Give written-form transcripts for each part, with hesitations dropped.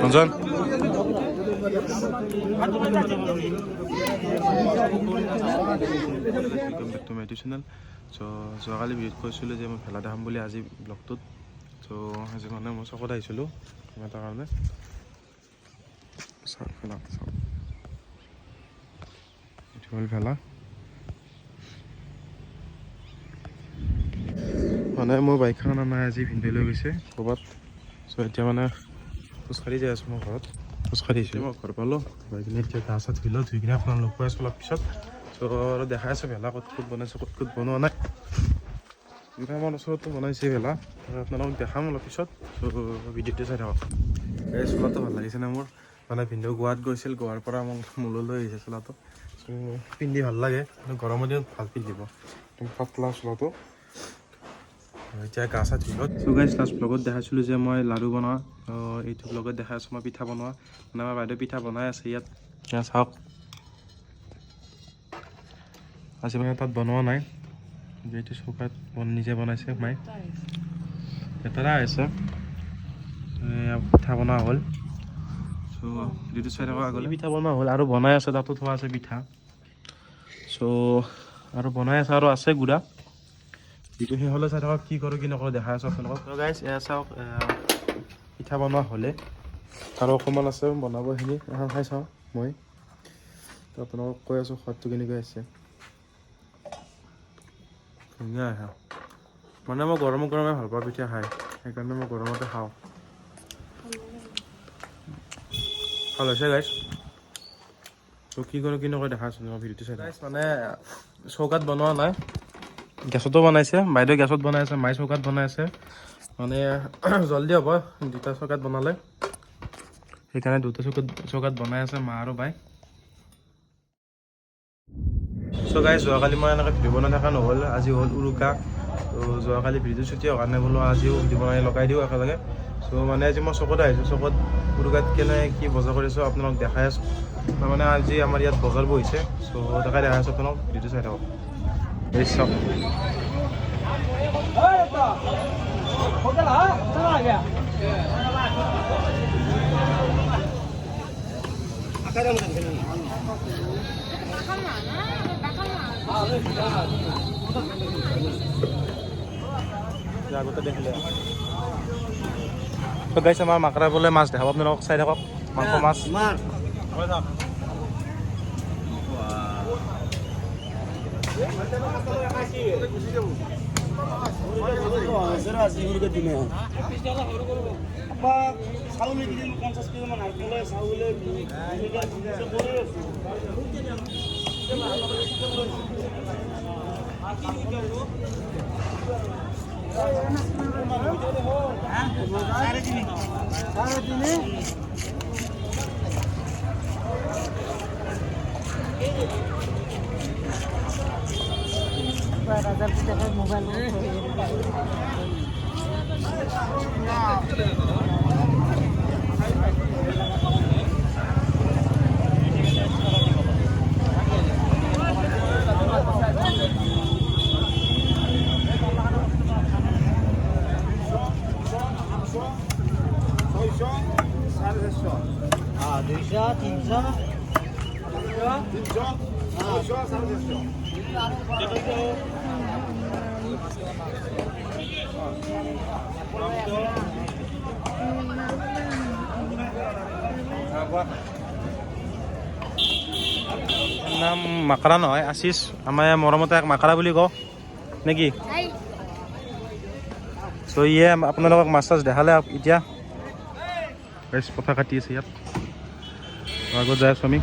ৰঞ্জন যোৱাকালি ভিডিঅ'ত কৈছিলোঁ যে মই ভেলা দেখাম বুলি আজি ব্লগটোত। চ' আজি মানে মই চকত আহিছিলোঁ এটা কাৰণে। চাওক ভেলা চাওক, এইটো হ'ল ভেলা। মানে মোৰ বাইকখন নাই আজি, ভিনদেউ লৈ গৈছে ক'ৰবাত। চ' এতিয়া মানে খোজকাঢ়ি যাই আছোঁ মই ঘৰত, খোজকাঢ়ি আহিছোঁ। মই ঘৰ পালোঁ, গৈ কিনে এতিয়া গা চা ধুই লওঁ, ধুই কিনে আপোনাক লগ পাই আছোঁ অলপ পিছত। চ' আৰু দেখাই আছোঁ ভেলা ক'ত ক'ত বনাইছোঁ, ক'ত ক'ত বনোৱা নাই। আমাৰ ওচৰতো বনাইছে ভেলা, আপোনালোকক দেখাম অলপ পিছত। চ' ভিডিঅ'টো চাই থাকক। এই চোলাটো ভাল লাগিছে নে মোৰ, মানে ভিনদেউ গোৱাত গৈছিল, গোৱাৰ পৰা মোক মোলৈ আহিছে চোলাটো। চ' পিন্ধি ভাল লাগে, গৰমৰ দিনত ভাল পিন্ধিব, একদম পাতলা চোলাটো। এতিয়া গা চা ধুই লওঁ। চ' গাইজ লাষ্ট ব্লগত দেখাইছিলোঁ যে মই লাড়ু বনোৱা, এইটো ব্লগত দেখাই আছোঁ মই পিঠা বনোৱা। মানে আমাৰ বাইদেউ পিঠা বনাই আছে ইয়াত, চাওক। আজি মানে তাত বনোৱা নাই, এইটো চৌকাত নিজে বনাইছে মায়ে। লেতেৰা হৈছে, পিঠা বনোৱা হ'ল। চ' যিটো চাই থকা আগলৈ পিঠা বনোৱা হ'ল, আৰু বনাই আছে, তাতো থোৱা আছে পিঠা। চ' আৰু বনাই আছে, আৰু আছে গুড়া। যিটো সেই হ'লে চাই থাকক, কি কৰোঁ কি নকৰোঁ দেখাই আছোঁ আপোনালোকক। চ' গাইজ এয়া চাওক, পিঠা বনোৱা হ'লে আৰু অকণমান আছে বনাব, সেইখিনি এখন খাই চাওঁ মই। তো আপোনালোকক কৈ আছোঁ সোৱাদটো কেনেকৈ আছে। ধুনীয়া আহে, মানে মই গৰমে গৰমে ভাল পাওঁ পিঠা খাই, সেইকাৰণে মই গৰমতে খাওঁ। ভাল হৈছে গাইজ। ত' কি কৰোঁ কি নকৰোঁ দেখাই আছোঁ মই, ভিডিঅ'টো চাই গাইজ। মানে চৌকাত বনোৱা নাই, গেছতো বনাইছে বাইদেউ, গেছত বনাই আছে, মায়ে চৌকাত বনাই আছে। মানে জল্দি হ'ব দুটা চৌকাত বনালে, সেইকাৰণে দুটা চৌকাত বনাই আছে মা আৰু বাই। চ' গাইজ যোৱাকালি মই এনেকৈ ভিডিঅ' বনাই থকা নহ'ল, আজি হ'ল উৰুকা। ত' যোৱাকালি ভিডিঅ' ছুটি হোৱাৰ কাৰণে বোলো আজিও ভিডিঅ' বনাই লগাই দিওঁ একেলগে। চ' মানে আজি মই চকত আহিছোঁ, চকত উৰুকাত কেনে কি বজাৰ কৰিছোঁ আপোনালোকক দেখাই আছোঁ। তাৰমানে আজি আমাৰ ইয়াত বজাৰ বহিছে, চ' তাকে দেখাই আছোঁ আপোনালোক, ভিডিঅ'টো চাই থাকক। এই চাওক আগতে দেখিলে। তো গাইছ আমাৰ মাকৰা বোলে মাছ দেখাব, আপোনালোকক চাই থাকক। মাংস মাছ মোবাইল নাম মাকৰা নহয়, আশিষ। আমাৰ মৰমতে এক মাকৰা বুলি কওঁ নেকি? চ' ইয়ে আপোনালোকক মাছ চাছ দেখালে এতিয়া কথা কাটি আছে ইয়াত, আগত যাই আছোঁ আমি।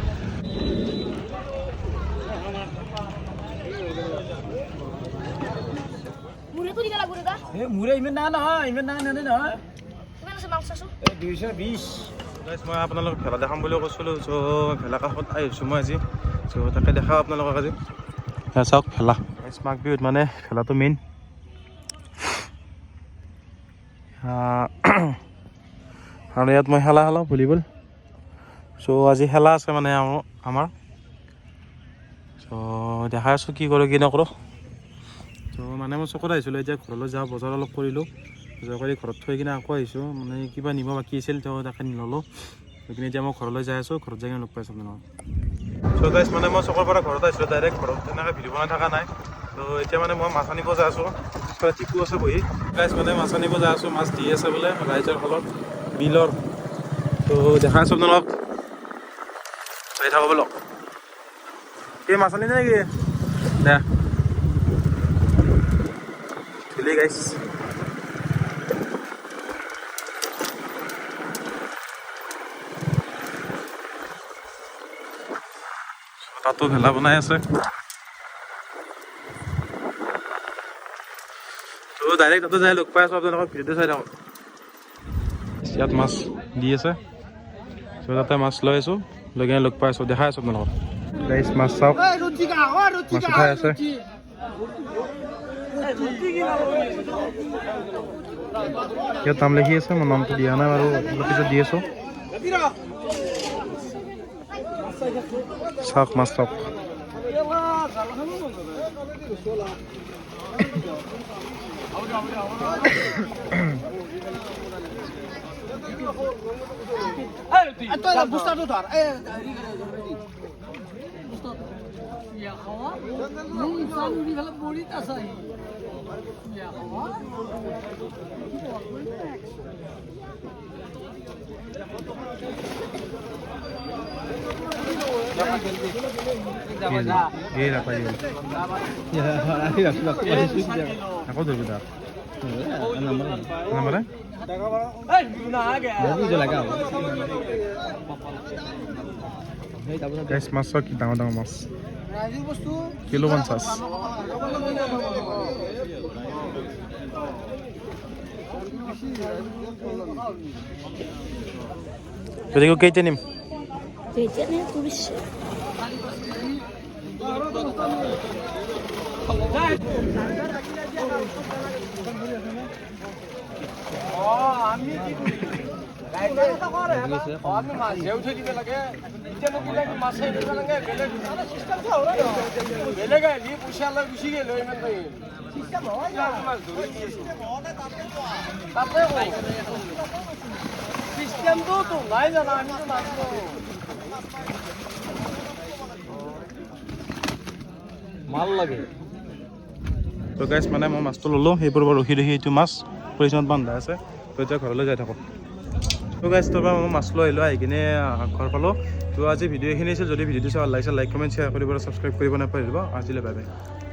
মই আপোনালোকক ভেলা দেখাম বুলি কৈছিলোঁ, চ' ভেলা কাষত আহিছোঁ মই আজি। চ' তাকে দেখাওঁ আপোনালোকক আজি। চাওক ভেলা, মাঘ বিহুত মানে ভেলাটো মেইন। আৰু ইয়াত মই খেলা খেলাওঁ ভলীবল। চ' আজি খেলা আছে মানে আমাৰ। চ' দেখাই আছোঁ কি কৰোঁ কি নকৰোঁ। তো মানে মই চকত আহিছিলোঁ এতিয়া ঘৰলৈ যাওঁ বজাৰ অলপ কৰিলোঁ বজাৰ কৰি ঘৰত থৈ কিনে আকৌ আহিছোঁ মানে কিবা নিব বাকী আছিল তো তাকে নল'লোঁ সেইখিনি এতিয়া মই ঘৰলৈ যাই আছোঁ ঘৰত যাই কিনে লগ পাইছোঁ আপোনালোকক চ' গাইছ মানে মই চকৰ পৰা ঘৰত আহিছিলোঁ ডাইৰেক্ট ঘৰত তেনেকৈ ভিডিঅ' বনাই থকা নাই তো এতিয়া মানে মই মাছ আনিব যাই আছোঁ পিছফালে টিকু আছে বহি গাইছ মানে মাছ আনিব যাই আছোঁ মাছ দি আছে বোলে ৰাইজৰ ফলত বিলৰ তো দেখাই আছোঁ আপোনালোকক চাই থাকোঁ বোলক এই মাছ আনি নেকি দে ধুলি গাইছ তাতো ভেলা বনাই আছে তো ডাইৰেক্ট তাতে যাই লগ পাই আছোঁ আপোনালোকক ভিডিঅ'টো চাই থাকক ইয়াত মাছ দি আছে চ' তাতে মাছ লৈ আছোঁ লৈ কিনে লগ পাই আছোঁ দেখাই আছোঁ আপোনালোকক গাইছ মাছ চাওক মাছ উঠাই আছে ইয়াত নাম লিখি আছে মই নামটো দিয়া নাই বাৰু অলপ পিছত দি আছোঁ চাওক মাছ চাওক আকৌ ধৰিব তাক নাম্বাৰে মাছ চাওক কি ডাঙৰ ডাঙৰ মাছ কিলো 50 그리고 게이트님 게이트님 둘이시 মাল লাগে তো গাইছ মানে মই মাছটো ল'লোঁ সেইবোৰ বাৰু ৰখি ৰখি এইটো মাছ পৰিচয়ত বান্ধা আছে তো এতিয়া ঘৰলৈ যাই থাকোঁ তো গাইছ তোৰ পৰা মই মাছ লৈ আহিলোঁ আহি কিনে ঘৰ পালোঁ তো আজি ভিডিঅ' এইখিনি আছিল যদি ভিডিঅ'টো চাই ভাল লাগিছে লাইক কমেণ্ট শ্বেয়াৰ কৰিব ছাবস্ক্ৰাইব কৰিব নাপাহৰিব আজিলৈ বাই বাই